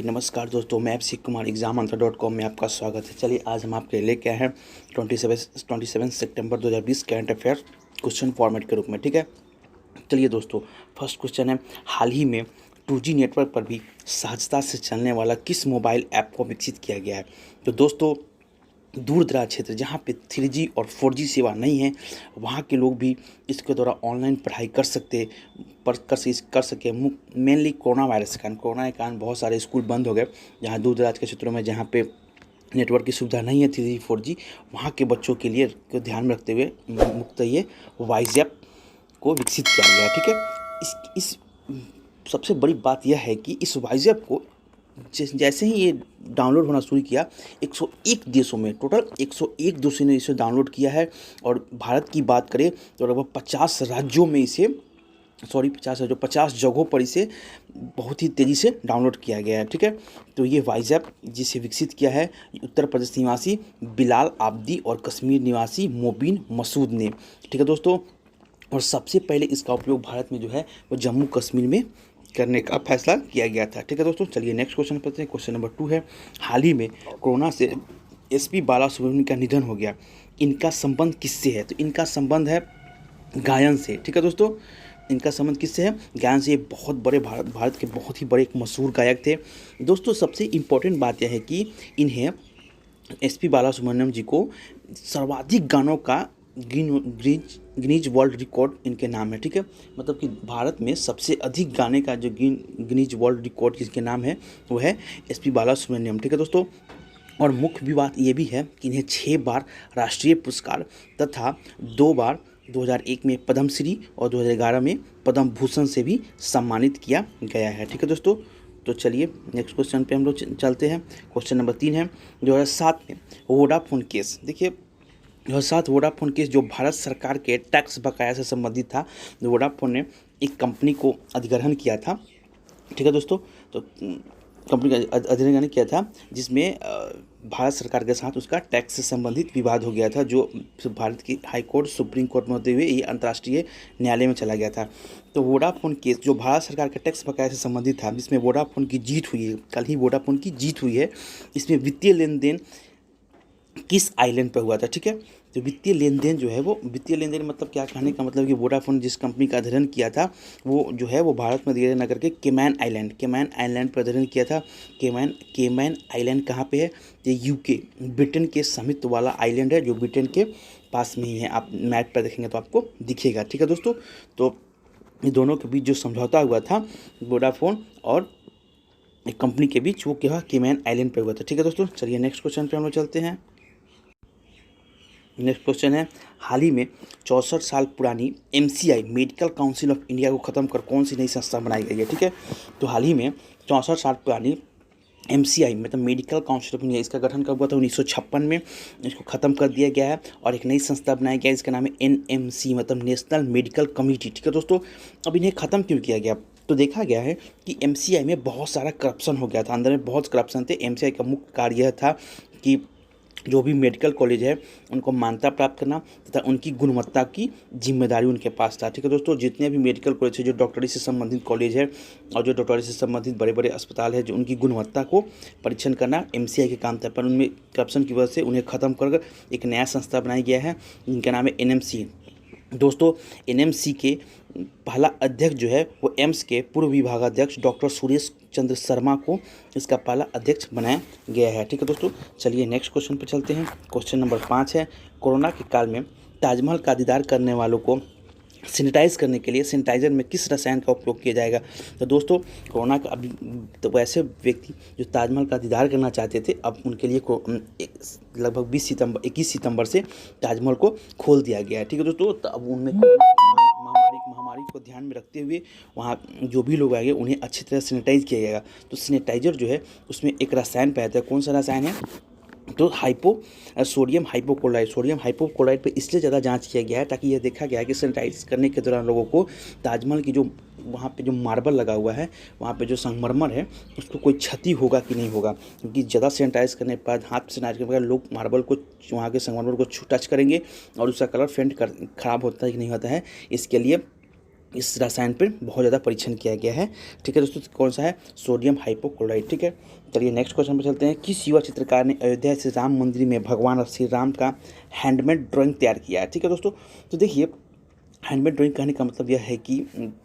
नमस्कार दोस्तों, मैं शिव कुमार examantara.com में आपका स्वागत है। चलिए आज हम आपके लिए लेके आए हैं 27 सितंबर 2020 करंट अफेयर क्वेश्चन फॉर्मेट के रूप में। ठीक है, चलिए दोस्तों, फर्स्ट क्वेश्चन है, हाल ही में 2G नेटवर्क पर भी सहजता से चलने वाला किस मोबाइल ऐप को विकसित किया गया है? तो दोस्तों, दूर दराज क्षेत्र जहाँ पे 3G और 4G सेवा नहीं है, वहाँ के लोग भी इसके द्वारा ऑनलाइन पढ़ाई कर सके। मेनली कोरोना के कारण बहुत सारे स्कूल बंद हो गए। जहाँ दूर दराज के क्षेत्रों में जहाँ पे नेटवर्क की सुविधा नहीं है 3G 4G, वहाँ के बच्चों के लिए को ध्यान में रखते हुए मुख्यतः ये वाइज ऐप को विकसित किया गया है। ठीक है, इस सबसे बड़ी बात यह है कि इस वाइज ऐप को जैसे ही ये डाउनलोड होना शुरू किया, 101 देशों में, टोटल 101 देशों ने इसे डाउनलोड किया है। और भारत की बात करें तो लगभग 50 राज्यों में 50 जगहों पर इसे बहुत ही तेज़ी से डाउनलोड किया गया है। ठीक है, तो ये वाइज ऐप जिसे विकसित किया है उत्तर प्रदेश निवासी बिलाल आब्दी और कश्मीर निवासी मोबिन मसूद ने। ठीक है दोस्तों, और सबसे पहले इसका उपयोग भारत में जो है वो जम्मू कश्मीर में करने का फैसला किया गया था। ठीक है दोस्तों, चलिए नेक्स्ट क्वेश्चन पढ़ते हैं। क्वेश्चन नंबर 2 है, हाल ही में कोरोना से SP बालासुब्रमण्यम का निधन हो गया, इनका संबंध किससे है? तो इनका संबंध है गायन से। ठीक है दोस्तों, इनका संबंध किससे है? गायन से। ये बहुत बड़े भारत के बहुत ही बड़े एक मशहूर गायक थे। दोस्तों, सबसे इम्पोर्टेंट बात यह है कि इन्हें SP बालासुब्रमण्यम जी को सर्वाधिक गानों का गिनीज वर्ल्ड रिकॉर्ड इनके नाम है। ठीक है, मतलब कि भारत में सबसे अधिक गाने का जो गिनीज वर्ल्ड रिकॉर्ड जिसके नाम है वो है SP बालासुब्रमण्यम। ठीक है दोस्तों, और मुख्य भी बात ये भी है कि इन्हें 6 बार राष्ट्रीय पुरस्कार तथा 2 बार 2001 में पद्मश्री और 2011 में पद्म भूषण से भी सम्मानित किया गया है। ठीक है दोस्तों, तो चलिए नेक्स्ट क्वेश्चन पे हम लोग चलते हैं। क्वेश्चन नंबर 3 है, 2007 में वोडाफोन केस। देखिए, 2007 वोडाफोन केस जो भारत सरकार के टैक्स बकाया से संबंधित था। वोडाफोन ने एक कंपनी को अधिग्रहण किया था। ठीक है दोस्तों, तो कंपनी का अधिग्रहण किया था जिसमें भारत सरकार के साथ उसका टैक्स से संबंधित विवाद हो गया था, जो भारत की हाई कोर्ट सुप्रीम कोर्ट में होते हुए ये अंतर्राष्ट्रीय न्यायालय में चला गया था। तो वोडाफोन केस जो भारत सरकार के टैक्स बकाया से संबंधित था, जिसमें वोडाफोन की जीत हुई है, कल ही वोडाफोन की जीत हुई है। इसमें वित्तीय लेन देन किस आइलैंड पर हुआ था? ठीक है, तो वित्तीय लेन देन जो है वो वित्तीय लेन देन मतलब क्या, कहने का मतलब कि वोडाफोन जिस कंपनी का अधिग्रहण किया था वो जो है वो भारत में अधिग्रहण न करके केमैन आइलैंड पर अधिग्रहण किया था। केमैन आइलैंड कहाँ पे है? ये UK ब्रिटेन के स्वामित्व वाला आइलैंड है, जो ब्रिटेन के पास में ही है। आप मैप पर देखेंगे तो आपको दिखेगा। ठीक है दोस्तों, तो ये दोनों के बीच जो समझौता हुआ था वोडाफोन और एक कंपनी के बीच, वो क्या केमैन आइलैंड पर हुआ था। ठीक है दोस्तों, चलिए नेक्स्ट क्वेश्चन पे हम लोग चलते हैं। नेक्स्ट क्वेश्चन है, हाल ही में 64 साल पुरानी MCI medical council of India को ख़त्म कर कौन सी नई संस्था बनाई गई है? ठीक है, तो हाल ही में 64 साल पुरानी MCI मतलब मेडिकल काउंसिल ऑफ इंडिया, इसका गठन कब हुआ था? 1956 में। इसको ख़त्म कर दिया गया है और एक नई संस्था बनाई गया है, इसका नाम है NMC मतलब नेशनल मेडिकल कमेटी। ठीक है दोस्तों, अब इन्हें ख़त्म क्यों किया गया? तो देखा गया है कि MCI में बहुत सारा करप्शन हो गया था, अंदर में बहुत करप्शन थे। MCI का मुख्य कार्य यह था कि जो भी मेडिकल कॉलेज है उनको मान्यता प्राप्त करना तथा उनकी गुणवत्ता की जिम्मेदारी उनके पास था। ठीक है दोस्तों, जितने भी मेडिकल कॉलेज है, जो डॉक्टरी से संबंधित कॉलेज है और जो डॉक्टरी से संबंधित बड़े बड़े अस्पताल है, जो उनकी गुणवत्ता को परीक्षण करना MCI के काम था। पर उनमें करप्शन की वजह से उन्हें ख़त्म कर एक नया संस्था बनाया गया है जिनका नाम है NMC। दोस्तों, NMC के पहला अध्यक्ष जो है वो एम्स के पूर्व विभागाध्यक्ष डॉक्टर सुरेश चंद्र शर्मा को इसका पहला अध्यक्ष बनाया गया है। ठीक है दोस्तों, चलिए नेक्स्ट क्वेश्चन पर चलते हैं। क्वेश्चन नंबर 5 है, कोरोना के काल में ताजमहल का दीदार करने वालों को सैनिटाइज करने के लिए सैनिटाइजर में किस रसायन का उपयोग किया जाएगा? तो दोस्तों, कोरोना का अभी तो वैसे व्यक्ति जो ताजमहल का दीदार करना चाहते थे, अब उनके लिए लगभग 21 सितंबर से ताजमहल को खोल दिया गया है। ठीक है दोस्तों, तो अब उनमें महामारी को ध्यान में रखते हुए वहाँ जो भी लोग आएंगे उन्हें अच्छी तरह सैनिटाइज किया जाएगा। तो सैनिटाइजर जो है उसमें एक रसायन पाया जाता है। कौन सा रसायन है? तो सोडियम हाइपोक्लोराइड पे इसलिए ज़्यादा जांच किया गया है ताकि यह देखा गया है कि सैनिटाइज करने के दौरान लोगों को ताजमहल की जो वहाँ पे जो मार्बल लगा हुआ है, वहाँ पे जो संगमरमर है, उसको कोई क्षति होगा कि नहीं होगा, क्योंकि ज़्यादा सैनिटाइज करने के बाद, हाथ से सैनिटाइज करने के बाद लोग मार्बल को, वहाँ के संगमरमर को टच करेंगे और उसका कलर फेंट कर खराब होता है कि नहीं होता है, इसके लिए इस रसायन पर बहुत ज़्यादा परीक्षण किया गया है। ठीक है दोस्तों, कौन सा है? Sodium hypochloride. ठीक है, चलिए नेक्स्ट क्वेश्चन पर चलते हैं। किस युवा चित्रकार ने अयोध्या से राम मंदिर में भगवान श्री राम का हैंडमेड ड्राइंग तैयार किया है? ठीक है दोस्तों, तो देखिए, हैंडमेड ड्राइंग कहने का मतलब यह है कि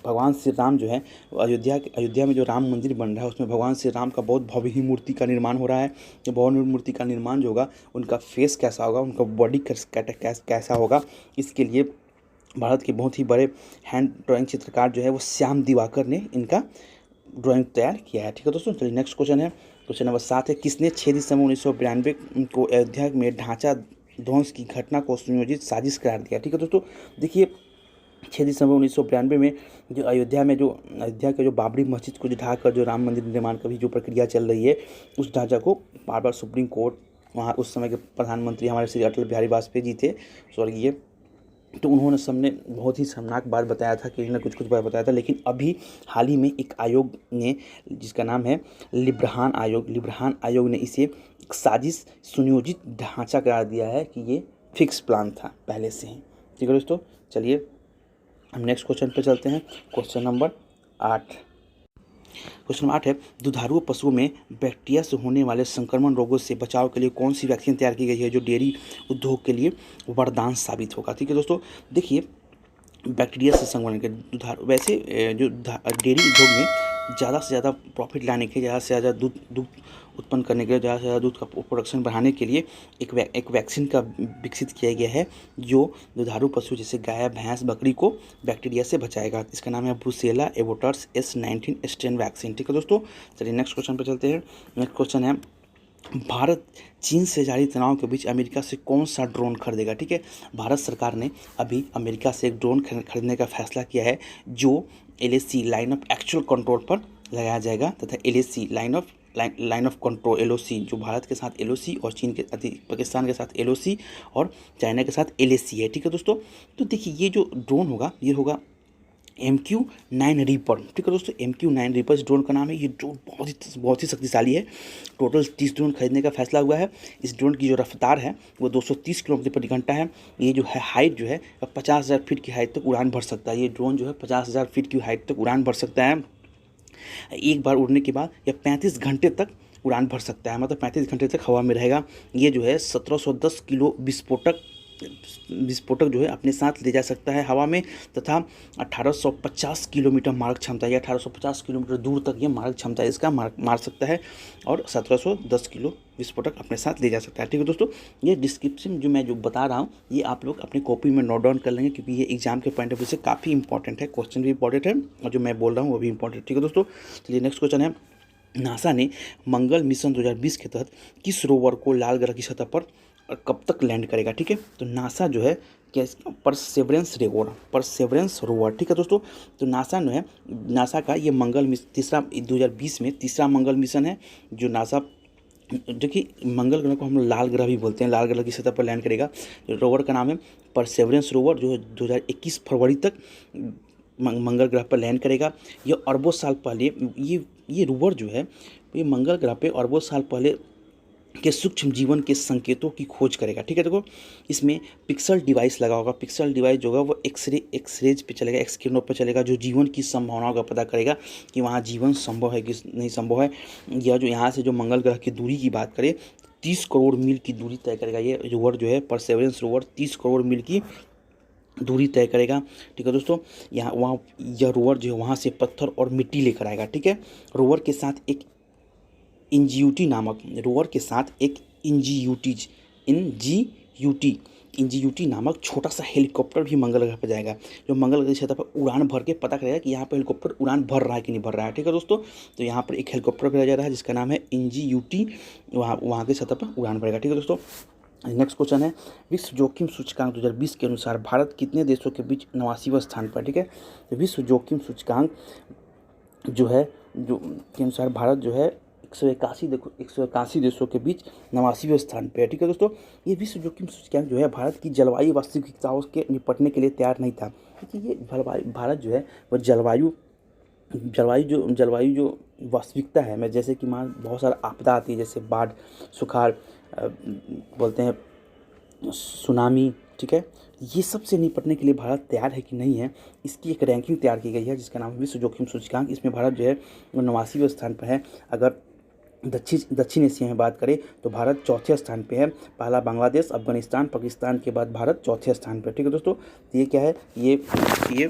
भगवान श्री राम जो है, अयोध्या में जो राम मंदिर बन रहा है, उसमें भगवान श्री राम का बहुत भव्य ही मूर्ति का निर्माण हो रहा है। जो भव्य मूर्ति का निर्माण जो होगा, उनका फेस कैसा होगा, उनका बॉडी कैसा होगा, इसके लिए भारत के बहुत ही बड़े हैंड ड्राइंग चित्रकार जो है वो श्याम दिवाकर ने इनका ड्राइंग तैयार किया है। ठीक है दोस्तों, चलिए नेक्स्ट क्वेश्चन है, क्वेश्चन नंबर 7 है। किसने 6 दिसंबर 1992 को अयोध्या में ढांचा ध्वंस की घटना को सुनियोजित साजिश करार दिया? ठीक है दोस्तों, देखिए, 6 दिसंबर 1992 में जो अयोध्या के जो बाबरी मस्जिद को ढाकर जो राम मंदिर निर्माण की जो प्रक्रिया चल रही है, उस ढांचा को बार बार सुप्रीम कोर्ट, वहाँ उस समय के प्रधानमंत्री हमारे श्री अटल बिहारी वाजपेयी जी थे, स्वर्गीय, तो उन्होंने सबने बहुत ही शर्मनाक बात बताया था, कि इन्होंने कुछ बात बताया था, लेकिन अभी हाल ही में एक आयोग ने, जिसका नाम है लिब्रहान आयोग ने इसे एक साजिश सुनियोजित ढांचा करार दिया है कि ये फिक्स प्लान था पहले से ही। ठीक है दोस्तों, चलिए हम नेक्स्ट क्वेश्चन पे चलते हैं, क्वेश्चन नंबर 8। क्वेश्चन नंबर 8 है, दुधारू पशुओं में बैक्टीरिया से होने वाले संक्रमण रोगों से बचाव के लिए कौन सी वैक्सीन तैयार की गई है, जो डेयरी उद्योग के लिए वरदान साबित होगा? ठीक है दोस्तों, देखिए, बैक्टीरिया से संक्रमण के दुधारू, वैसे जो डेयरी उद्योग में ज़्यादा से ज़्यादा प्रॉफिट लाने के लिए, ज़्यादा से ज़्यादा दूध उत्पन्न करने के लिए, ज़्यादा से ज़्यादा दूध का प्रोडक्शन बढ़ाने के लिए एक वैक्सीन का विकसित किया गया है, जो दुधारू पशु जैसे गाय, भैंस, बकरी को बैक्टीरिया से बचाएगा। इसका नाम है ब्रुसेला एबोर्ट्स S19 स्ट्रेन वैक्सीन। ठीक है दोस्तों, चलिए नेक्स्ट क्वेश्चन पर चलते हैं। नेक्स्ट क्वेश्चन है, भारत चीन से जारी तनाव के बीच अमेरिका से कौन सा ड्रोन खरीदेगा? ठीक है, भारत सरकार ने अभी अमेरिका से एक ड्रोन खरीदने का फैसला किया है, जो LAC line of actual control पर लगाया जाएगा, तथा LAC line of control LOC, जो भारत के साथ LOC और पाकिस्तान के साथ LOC और चाइना के साथ LAC है। ठीक है दोस्तों, तो देखिए, ये जो ड्रोन होगा, ये होगा MQ-9 रीपर। ठीक है दोस्तों, MQ-9 रीपर इस ड्रोन का नाम है। ये ड्रोन बहुत ही शक्तिशाली है। टोटल 30 ड्रोन खरीदने का फैसला हुआ है। इस ड्रोन की जो रफ्तार है वो 230 किलोमीटर प्रति घंटा है। ये जो है हाइट जो है 50,000 फीट की हाइट तक उड़ान भर सकता है। ये ड्रोन जो है 50,000 फीट की हाइट तक उड़ान भर सकता है। एक बार उड़ने के बाद यह 35 घंटे तक उड़ान भर सकता है, मतलब 35 घंटे तक हवा में रहेगा। ये जो है 1710 किलो विस्फोटक जो है अपने साथ ले जा सकता है हवा में, तथा 1850 किलोमीटर मारक क्षमता है। 1850 किलोमीटर दूर तक ये मारक क्षमता है इसका मार सकता है, और 1710 किलो विस्फोटक अपने साथ ले जा सकता है। ठीक है दोस्तों, ये डिस्क्रिप्शन जो मैं बता रहा हूँ, ये आप लोग अपनी कॉपी में नोट डाउन कर लेंगे, क्योंकि ये एग्जाम के पॉइंट ऑफ व्यू से काफ़ी इंपॉर्टेंट है। क्वेश्चन भी इंपॉर्टेंट है, और जो मैं बोल रहा हूँ वो भी इंपॉर्टेंट। ठीक है दोस्तों, चलिए नेक्स्ट क्वेश्चन है, नासा ने मंगल मिशन 2020 के तहत किस रोवर को लाल ग्रह की सतह पर और कब तक लैंड करेगा? ठीक है, तो नासा जो है परसेवरेंस रोवर। ठीक है दोस्तों, तो नासा का ये तीसरा 2020 में तीसरा मंगल मिशन है, जो नासा, देखिए, मंगल ग्रह को हम लाल ग्रह भी बोलते हैं, लाल ग्रह की सतह पर लैंड करेगा। रोवर का नाम है परसेवरेंस रोवर, जो 2021 फरवरी तक मंगल ग्रह पर लैंड करेगा। ये अरबों साल पहले ये रोवर जो है, ये मंगल ग्रह पे अरबों साल पहले के सूक्ष्म जीवन के संकेतों की खोज करेगा। ठीक है, देखो, इसमें पिक्सल डिवाइस लगा होगा। पिक्सल डिवाइस जो होगा वो एक्सरेज पे चलेगा, एक्स किरणों पर चलेगा, जो जीवन की संभावनाओं का पता करेगा कि वहाँ जीवन संभव है कि नहीं संभव है। यह जो यहाँ से जो मंगल ग्रह की दूरी की बात करें, 30 करोड़ मील की दूरी तय करेगा। ये रोवर जो है परसेवरेंस रोवर 30 करोड़ मील की दूरी तय करेगा। ठीक है दोस्तों, यह रोवर जो है वहाँ से पत्थर और मिट्टी लेकर आएगा। ठीक है, रोवर के साथ एक इंजीयूटी नामक छोटा सा हेलीकॉप्टर भी मंगल ग्रह पर जाएगा, जो मंगल ग्रह की सतह पर उड़ान भर के पता करेगा कि यहाँ पर हेलीकॉप्टर उड़ान भर रहा है कि नहीं भर रहा है। ठीक है दोस्तों, तो यहाँ पर एक हेलीकॉप्टर भेजा जा रहा है जिसका नाम है इंजीयूटी, वहाँ की सतह पर उड़ान भरेगा। ठीक है दोस्तों, नेक्स्ट क्वेश्चन है, विश्व जोखिम सूचकांक 2020 के अनुसार भारत कितने देशों के बीच 89वें स्थान पर? ठीक है, तो विश्व जोखिम सूचकांक जो के अनुसार भारत जो है 181 देशों के बीच 89वें स्थान पे है। ठीक है दोस्तों, ये विश्व जोखिम सूचकांक जो है भारत की जलवायु वास्तविकताओं के निपटने के लिए तैयार नहीं था, क्योंकि ये भारत जो है वह जलवायु जलवायु जो वास्तविकता है, मैं जैसे कि मान बहुत सारा आपदा आती है, जैसे बाढ़, सुखाड़, बोलते हैं सुनामी, ठीक है। ये सब से निपटने के लिए भारत तैयार है कि नहीं है, इसकी एक रैंकिंग तैयार की गई है जिसका नाम है विश्व जोखिम सूचकांक। इसमें भारत जो है वो 89वें स्थान पर है। अगर दक्षिण एशिया में बात करें तो भारत चौथे स्थान पे है। पहला बांग्लादेश, अफगानिस्तान, पाकिस्तान के बाद भारत चौथे स्थान पे, ठीक है दोस्तों। तो ये क्या है, ये जो है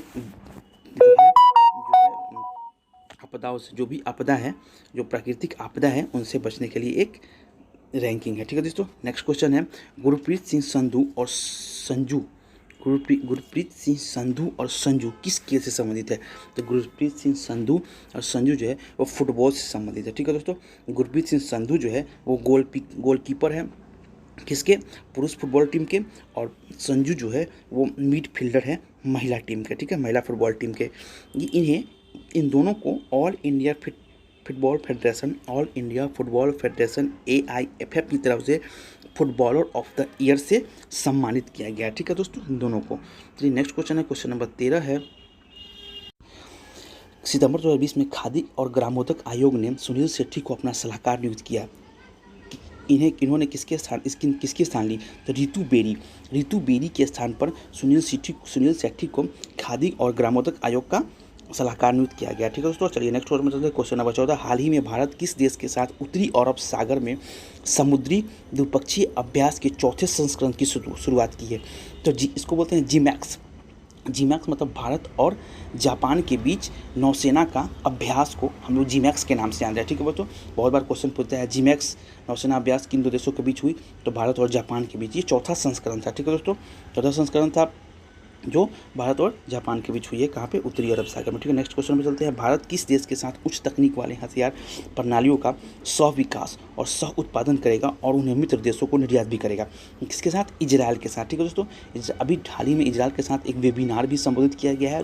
आपदाओं से, जो भी आपदा है, जो प्राकृतिक आपदा है, उनसे बचने के लिए एक रैंकिंग है, ठीक है दोस्तों। नेक्स्ट क्वेश्चन है, गुरप्रीत सिंह संधू और संजू गुरप्रीत सिंह संधू और संजू किस खेल से संबंधित है? तो गुरप्रीत सिंह संधू और संजू जो है वो फुटबॉल से संबंधित है, ठीक है दोस्तों। गुरप्रीत सिंह संधू जो है वो गोलकीपर है, किसके? पुरुष फुटबॉल टीम के। और संजू जो है वो मिडफील्डर है महिला टीम के, ठीक है, महिला फुटबॉल टीम के। इन दोनों को all India football federation AIFF की तरफ से फुटबॉलर ऑफ द ईयर से सम्मानित किया गया, ठीक है दोस्तों, इन दोनों को। चलिए नेक्स्ट क्वेश्चन है, क्वेश्चन नंबर 13 है, सितंबर 2020 में खादी और ग्रामोद्योग आयोग ने सुनील सेठी को अपना सलाहकार नियुक्त किया। इन्होंने किसके स्थान ली? तो रितु बेरी के स्थान पर सुनील सेठी को खादी और ग्रामोद्योग आयोग का सलाहकार नियुक्त किया गया, ठीक है दोस्तों। चलिए नेक्स्ट में चलते हैं, क्वेश्चन नंबर 14, हाल ही में भारत किस देश के साथ उत्तरी अरब सागर में समुद्री द्विपक्षीय अभ्यास के चौथे संस्करण की शुरुआत की है? तो इसको बोलते हैं जीमैक्स मतलब भारत और जापान के बीच नौसेना का अभ्यास को हम लोग जीमैक्स के नाम से जानते हैं, ठीक है दोस्तों। बहुत बार क्वेश्चन पूछता है जीमैक्स नौसेना अभ्यास किन दो देशों के बीच हुई? तो भारत और जापान के बीच। ये चौथा संस्करण था, ठीक है दोस्तों, चौथा संस्करण था जो भारत और जापान के बीच हुई है, कहाँ पे? उत्तरी अरब सागर में, ठीक है। नेक्स्ट क्वेश्चन में चलते हैं, भारत किस देश के साथ उच्च तकनीक वाले हथियार प्रणालियों का सह विकास और सह उत्पादन करेगा और उन्हें मित्र देशों को निर्यात भी करेगा? किसके साथ? इजराइल के साथ, ठीक है दोस्तों। अभी हाल ही में इजराइल के साथ एक वेबिनार भी संबोधित किया गया है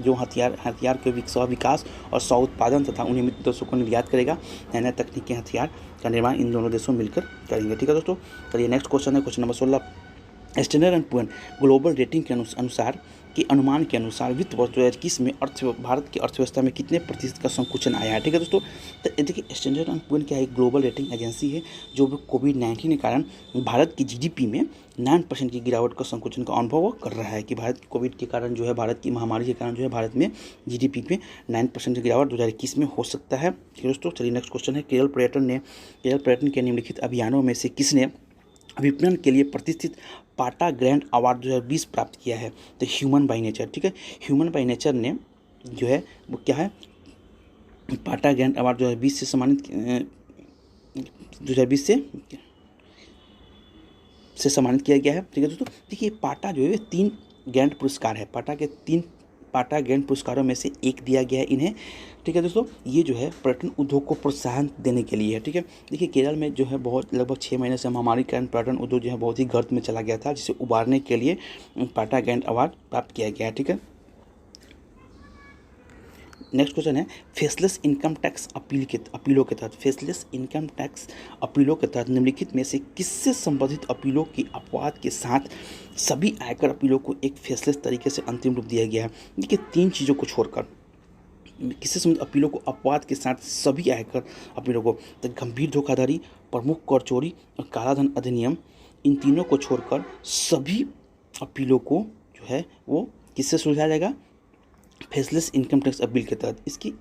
जो हथियार के सह विकास और सह उत्पादन तथा उन्हें मित्र देशों को निर्यात करेगा। नए तकनीकी हथियार का निर्माण इन दोनों देशों मिलकर करेंगे, ठीक है दोस्तों। चलिए नेक्स्ट क्वेश्चन है, question number 16, standard and poor global rating के अनुसार अनुमान के अनुसार वित्त वर्ष 2021 में भारत की अर्थव्यवस्था में कितने प्रतिशत का संकुचन आया है, ठीक है दोस्तों। तो देखिए स्टैंडर्ड एंड पुअर क्या है? एक ग्लोबल रेटिंग एजेंसी है जो कोविड-19 के कारण भारत की GDP में 9% की गिरावट का संकुचन का अनुभव कर रहा है, कि भारत कोविड के कारण जो है, भारत की महामारी के कारण जो है, भारत में GDP में 9% की गिरावट 2021 में हो सकता है, ठीक है दोस्तों। चलिए नेक्स्ट क्वेश्चन है, केरल पर्यटन के निम्नलिखित अभियानों में से किसने विपणन के लिए प्रतिष्ठित पाटा ग्रैंड अवार्ड 2020 प्राप्त किया है? तो ह्यूमन बाई नेचर, ठीक है, ह्यूमन बाई नेचर ने जो है वो क्या है, पाटा ग्रैंड अवार्ड 2020 से सम्मानित 2020 से सम्मानित किया गया है, ठीक है दोस्तों। देखिए पाटा जो है 3 ग्रैंड पुरस्कार है, पाटा ग्रैंड पुरस्कारों में से एक दिया गया है इन्हें, ठीक है दोस्तों। ये जो है पर्यटन उद्योग को प्रोत्साहन देने के लिए है, ठीक है। देखिए केरल में जो है बहुत लगभग 6 महीने से महामारी के कारण पर्यटन उद्योग जो है बहुत ही गर्त में चला गया था, जिसे उबारने के लिए पाटा ग्रैंड अवार्ड प्राप्त किया गया है, ठीक है। नेक्स्ट क्वेश्चन है, फेसलेस इनकम टैक्स अपीलों के तहत निम्नलिखित में से किससे संबंधित अपीलों की अपवाद के साथ सभी आयकर अपीलों को एक फेसलेस तरीके से अंतिम रूप दिया गया है? देखिए 3 चीज़ों को छोड़कर किससे संबंधित अपीलों को अपवाद के साथ सभी आयकर अपीलों को, तो गंभीर धोखाधड़ी, प्रमुख कर चोरी और कालाधन अधिनियम, इन तीनों को छोड़कर सभी अपीलों को जो है वो किससे सुलझाया जाएगा? फेसलेस इनकम टैक्स अपील के तहत।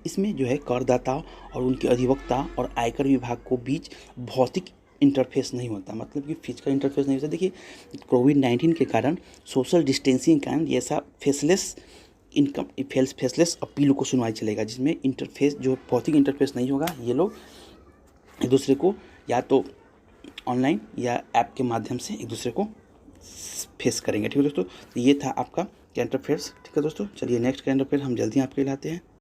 इसमें जो है करदाता और उनके अधिवक्ता और आयकर विभाग को बीच भौतिक इंटरफेस नहीं होता, मतलब कि फिजिकल इंटरफेस नहीं होता। देखिए कोविड-19 के कारण सोशल डिस्टेंसिंग के कारण ऐसा फेसलेस अपील को सुनवाई चलेगा, जिसमें इंटरफेस जो भौतिक इंटरफेस नहीं होगा। ये लोग एक दूसरे को या तो ऑनलाइन या ऐप के माध्यम से एक दूसरे को फेस करेंगे, ठीक है दोस्तों। तो ये था आपका करंट अफेयर्स, ठीक है दोस्तों। चलिए नेक्स्ट करंट अफेयर हम जल्दी आपके लिए लाते हैं।